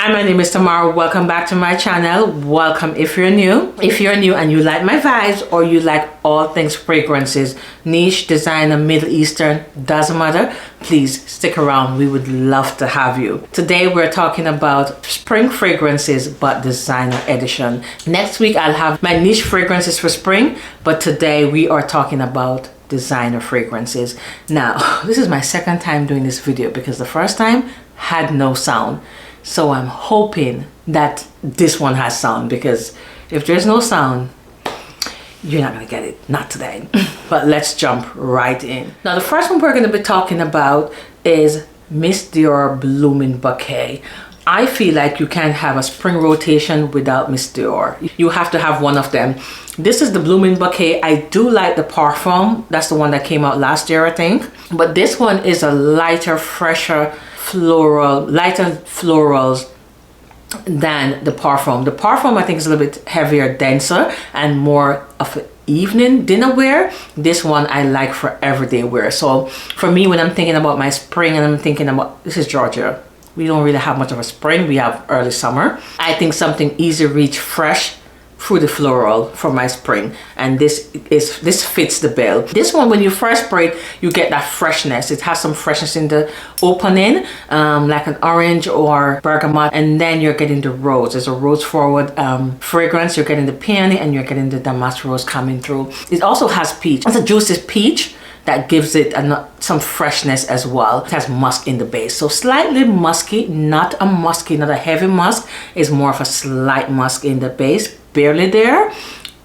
Hi, my name is Tamara. Welcome back to my channel. Welcome if you're new. If you're new and you like my vibes or you like all things fragrances, niche, designer, Middle Eastern, doesn't matter, please stick around. We would love to have you. Today we're talking about spring fragrances but designer edition. Next week I'll have my niche fragrances for spring, but today we are talking about designer fragrances. Now, this is my second time doing this video because the first time had no sound. So I'm hoping that this one has sound, because if there's no sound, you're not gonna get it, not today. But let's jump right in. Now the first one we're gonna be talking about is Miss Dior Blooming Bouquet. I feel like you can't have a spring rotation without Miss Dior. You have to have one of them. This is the Blooming Bouquet. I do like the Parfum. That's the one that came out last year, I think. But this one is a lighter, fresher, lighter florals than the Parfum. The Parfum I think is a little bit heavier, denser, and more of an evening dinner wear. This one I like for everyday wear. So for me, when I'm thinking about my spring and I'm thinking about, this is Georgia, we don't really have much of a spring, we have early summer. I think something easy reach, fresh, fruity floral for my spring, and this fits the bill. This one, when you first spray it, you get that freshness. It has some freshness in the opening, like an orange or bergamot, and then you're getting the rose. There's a rose forward fragrance. You're getting the peony and you're getting the damask rose coming through. It also has peach. It's a juicy peach that gives it some freshness as well. It has musk in the base, so slightly musky, not a heavy musk. It's more of a slight musk in the base, barely there.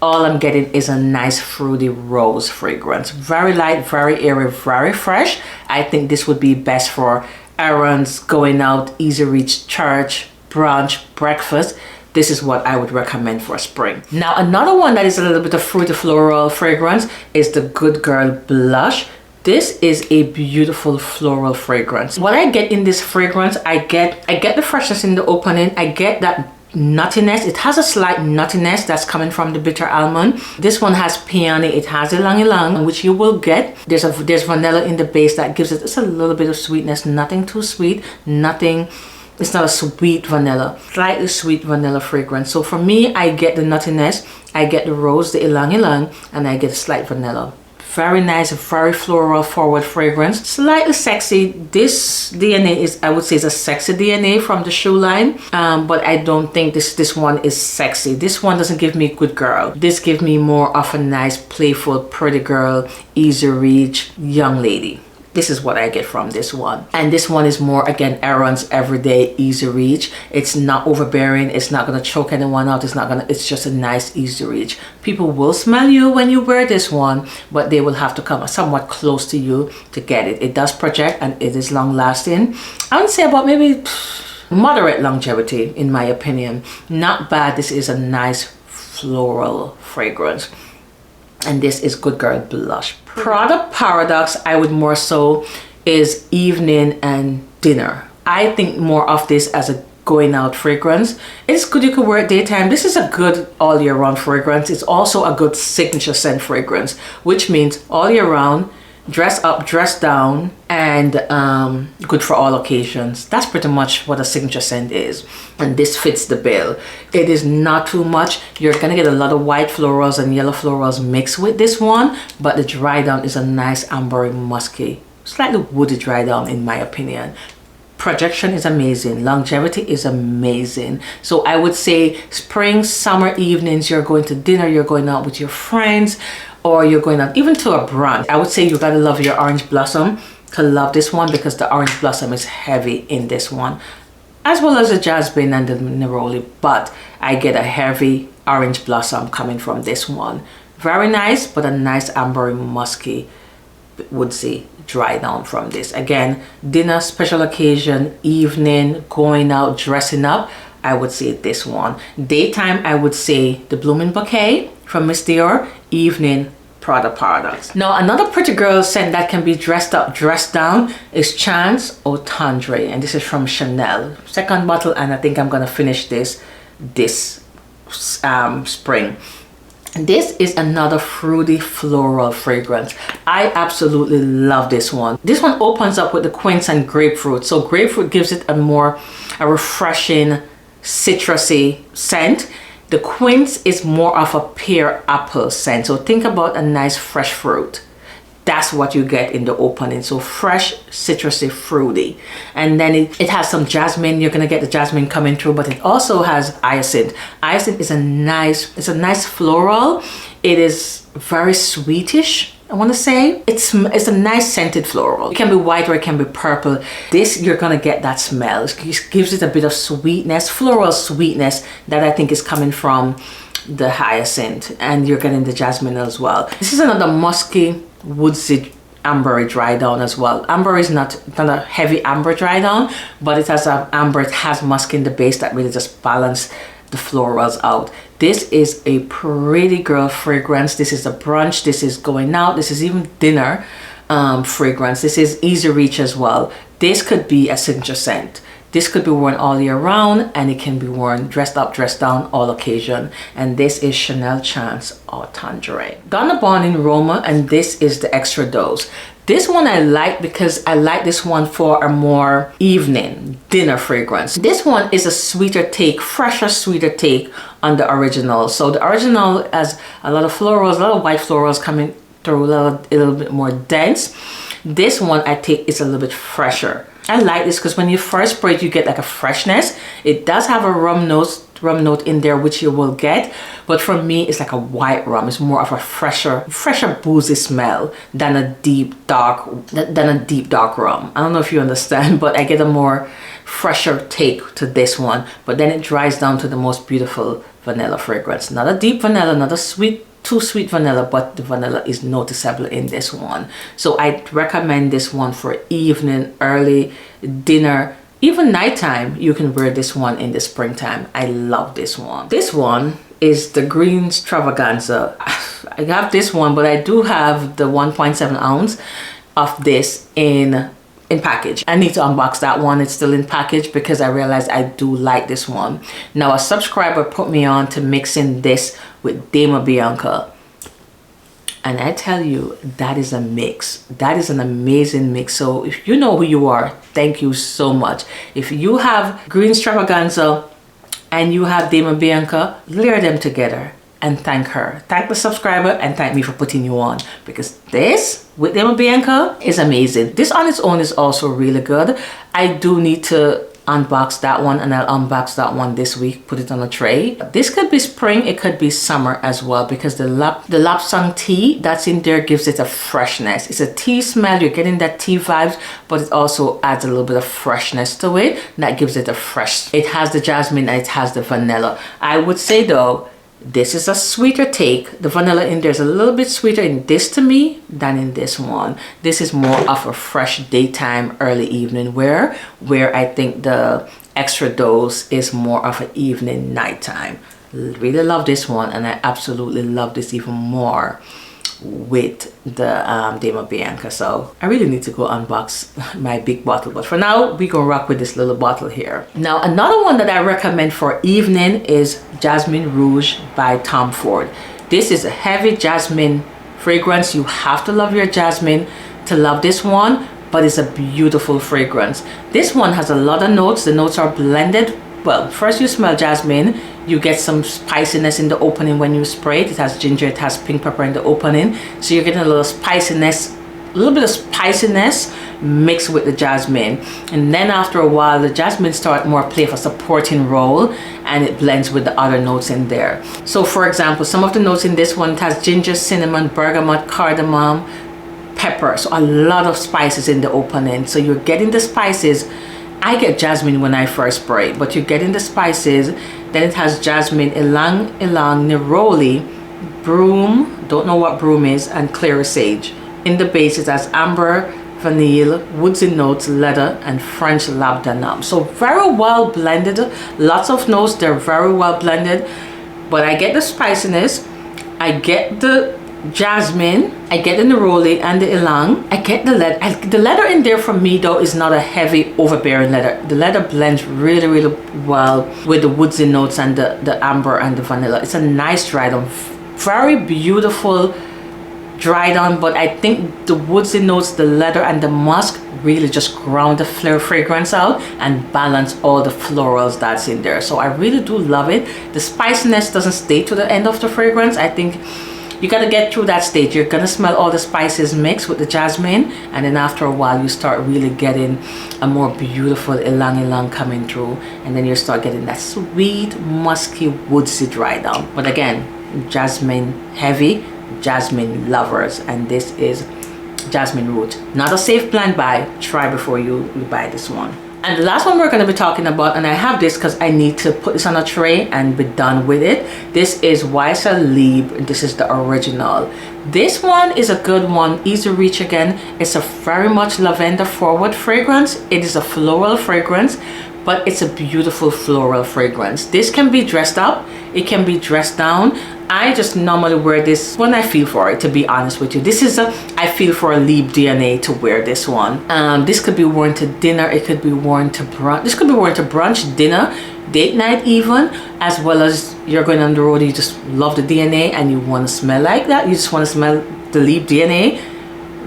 All I'm getting is a nice fruity rose fragrance. Very light, very airy, very fresh. I think this would be best for errands, going out, easy reach, church, brunch, breakfast. This is what I would recommend for spring. Now, another one that is a little bit of fruity floral fragrance is the Good Girl Blush. This is a beautiful floral fragrance. What I get in this fragrance, I get the freshness in the opening. I get that nuttiness. It has a slight nuttiness that's coming from the bitter almond. This one has peony. It has ylang ylang, which you will get. There's vanilla in the base that gives it just a little bit of sweetness. Nothing too sweet. It's not a sweet vanilla, slightly sweet vanilla fragrance. So for me, I get the nuttiness, I get the rose, the ylang ylang, and I get a slight vanilla. Very nice, very floral forward fragrance. Slightly sexy. This DNA is, I would say, is a sexy DNA from the shoe line, but I don't think this one is sexy. This one doesn't give me good girl. This gives me more of a nice, playful, pretty girl, easy reach, young lady. This is what I get from this one. And this one is more, again, errands, everyday, easy reach. It's not overbearing. It's not gonna choke anyone out. It's just a nice, easy reach. People will smell you when you wear this one, but they will have to come somewhat close to you to get it. It does project and it is long lasting. I would say about maybe moderate longevity, in my opinion. Not bad. This is a nice floral fragrance. And this is Good Girl Blush. Prada Paradoxe, I would more so is evening and dinner. I think more of this as a going out fragrance. It's good, you could wear it daytime. This is a good all year round fragrance. It's also a good signature scent fragrance, which means all year round, dress up, dress down, and good for all occasions. That's pretty much what a signature scent is, and this fits the bill. It is not too much. You're gonna get a lot of white florals and yellow florals mixed with this one, but the dry down is a nice ambery, musky, slightly woody dry down, in my opinion. Projection is amazing. Longevity is amazing. So I would say spring, summer evenings, you're going to dinner, you're going out with your friends, or you're going out even to a brunch. I would say you gotta love your orange blossom to love this one, because the orange blossom is heavy in this one, as well as the jasmine and the neroli, but I get a heavy orange blossom coming from this one. Very nice, but a nice ambery, musky, woodsy dry down from this. Again, dinner, special occasion, evening, going out, dressing up, I would say this one. Daytime, I would say the Blooming Bouquet from Miss Dior. Evening, Prada Paradoxe. Now, another pretty girl scent that can be dressed up, dressed down is Chance or Tendre, and this is from Chanel. Second bottle, and I think I'm gonna finish this spring. This is another fruity floral fragrance. I absolutely love this one. This one opens up with the quince and grapefruit. So grapefruit gives it a refreshing citrusy scent. The quince is more of a pear apple scent. So think about a nice fresh fruit. That's what you get in the opening. So fresh, citrusy, fruity. And then it has some jasmine. You're gonna get the jasmine coming through, but it also has hyacinth. Hyacinth is a nice floral. It is very sweetish, I want to say. It's a nice scented floral. It can be white or it can be purple. This, you're gonna get that smell. It gives it a bit of sweetness, floral sweetness that I think is coming from the hyacinth, and you're getting the jasmine as well. This is another musky, woodsy, ambery dry down as well. Amber is not a heavy amber dry down, but it has amber, it has musk in the base that really just balance the florals out. This is a pretty girl fragrance. This is a brunch, this is going out, this is even dinner fragrance. This is easy reach as well. This could be a signature scent. This could be worn all year round, and it can be worn dressed up, dressed down, all occasion. And this is Chanel Chance or Tendre. Donna Born in Roma, and this is the extra dose. This one I like because I like this one for a more evening dinner fragrance. This one is a sweeter take, fresher, sweeter take on the original. So the original has a lot of florals, a lot of white florals coming through, a little bit more dense. This one I think is a little bit fresher. I like this because when you first spray it, you get like a freshness. It does have a rum note in there, which you will get, but for me it's like a white rum. It's more of a fresher boozy smell than a deep dark rum. I don't know if you understand, but I get a more fresher take to this one, but then it dries down to the most beautiful vanilla fragrance. Not a deep vanilla, not a too sweet vanilla, but the vanilla is noticeable in this one. So I recommend this one for evening, early dinner, even nighttime. You can wear this one in the springtime. I love this one. This one is the green extravaganza. I have this one, but I do have the 1.7 ounce of this in package. I need to unbox that one. It's still in package because I realized I do like this one. Now a subscriber put me on to mixing this with Dama Bianca, and I tell you, that is a mix. That is an amazing mix. So if you know who you are, thank you so much. If you have green extravaganza and you have Dama Bianca, layer them together and thank her. Thank the subscriber and thank me for putting you on, because this with Dama Bianca is amazing. This on its own is also really good. I do need to unbox that one, and I'll unbox that one this week, put it on a tray. This could be spring, it could be summer as well, because the lapsang tea that's in there gives it a freshness. It's a tea smell, you're getting that tea vibes, but it also adds a little bit of freshness to it, and that gives it a fresh. It has the jasmine and it has the vanilla. I would say though, this is a sweeter take. The vanilla in there is a little bit sweeter in this to me than in this one. This is more of a fresh daytime, early evening wear, where I think the extra dose is more of an evening, nighttime. Really love this one, and I absolutely love this even more with the Dama Bianca. So I really need to go unbox my big bottle, but for now we gonna rock with this little bottle here. Now another one that I recommend for evening is Jasmine Rouge by Tom Ford. This is a heavy jasmine fragrance. You have to love your jasmine to love this one, but it's a beautiful fragrance. This one has a lot of notes. The notes are blended. Well, first you smell jasmine, you get some spiciness in the opening when you spray it. It has ginger, it has pink pepper in the opening. So you're getting a little spiciness, a little bit of spiciness mixed with the jasmine. And then after a while, the jasmine starts more play of a supporting role, and it blends with the other notes in there. So for example, some of the notes in this one, it has ginger, cinnamon, bergamot, cardamom, pepper. So a lot of spices in the opening. So you're getting the spices. I get jasmine when I first spray, but you're getting the spices. Then it has jasmine, ylang ylang, neroli, broom, don't know what broom is, and clear sage. In the base it has amber, vanille, woodsy notes, leather, and French labdanum. So very well blended, lots of notes, they're very well blended. But I get the spiciness, I get the jasmine, I get the neroli and the ylang, I get the leather. The leather in there for me though is not a heavy overbearing leather. The leather blends really well with the woodsy notes and the amber and the vanilla. It's a nice dry down very beautiful dry down, but I think the woodsy notes, the leather and the musk really just ground the fragrance out and balance all the florals that's in there. So I really do love it. The spiciness doesn't stay to the end of the fragrance. I think you gotta get through that stage. You're gonna smell all the spices mixed with the jasmine, and then after a while you start really getting a more beautiful ylang ylang coming through, and then you start getting that sweet musky woodsy dry down. But again, jasmine heavy, jasmine lovers, and this is jasmine root. Not a safe blind buy. Try before you buy this one. And the last one we're going to be talking about, and I have this because I need to put this on a tray and be done with it. This is YSL Libre. This is the original. This one is a good one, easy reach again. It's a very much lavender forward fragrance. It is a floral fragrance, but it's a beautiful floral fragrance. This can be dressed up, it can be dressed down. I just normally wear this when I feel for it, to be honest with you. This is I feel for a Libre DNA to wear this one. This could be worn to dinner, it could be worn to brunch. This could be worn to brunch, dinner, date night even, as well as you're going on the road, you just love the DNA and you want to smell like that. You just want to smell the Libre DNA.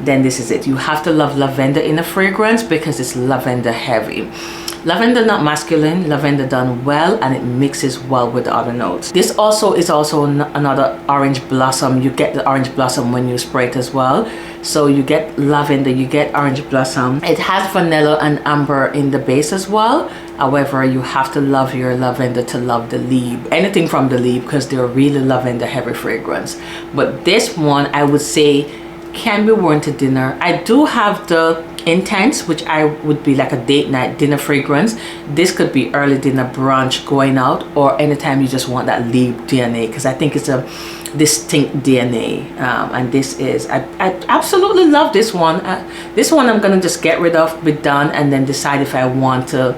Then this is it. You have to love lavender in a fragrance because it's lavender heavy. Lavender not masculine, lavender done well, and it mixes well with the other notes. This also is another orange blossom. You get the orange blossom when you spray it as well. So you get lavender, you get orange blossom. It has vanilla and amber in the base as well. However, you have to love your lavender to love the Libre. Anything from the Libre, because they're really lavender heavy fragrance. But this one, I would say, can be worn to dinner. I do have the Intense, which I would be like a date night dinner fragrance. This could be early dinner, brunch, going out, or anytime you just want that Libre DNA, because I think it's a distinct DNA. And this is, I absolutely love this one. This one I'm gonna just get rid of, be done, and then decide if I want to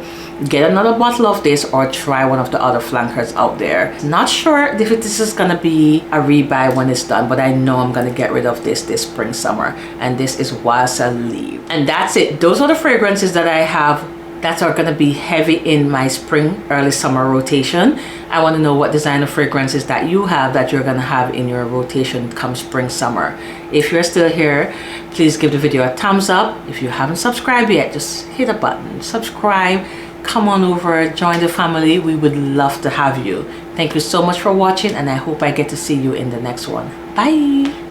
get another bottle of this or try one of the other flankers out there. Not sure if this is gonna be a rebuy when it's done, but I know I'm gonna get rid of this spring summer, and this is YSL Libre. And that's it. Those are the fragrances that I have that are gonna be heavy in my spring early summer rotation. I want to know what designer fragrances that you have that you're gonna have in your rotation come spring summer. If you're still here, please give the video a thumbs up. If you haven't subscribed yet, just hit a button, subscribe, come on over, join the family. We would love to have you. Thank you so much for watching, and I hope I get to see you in the next one. Bye.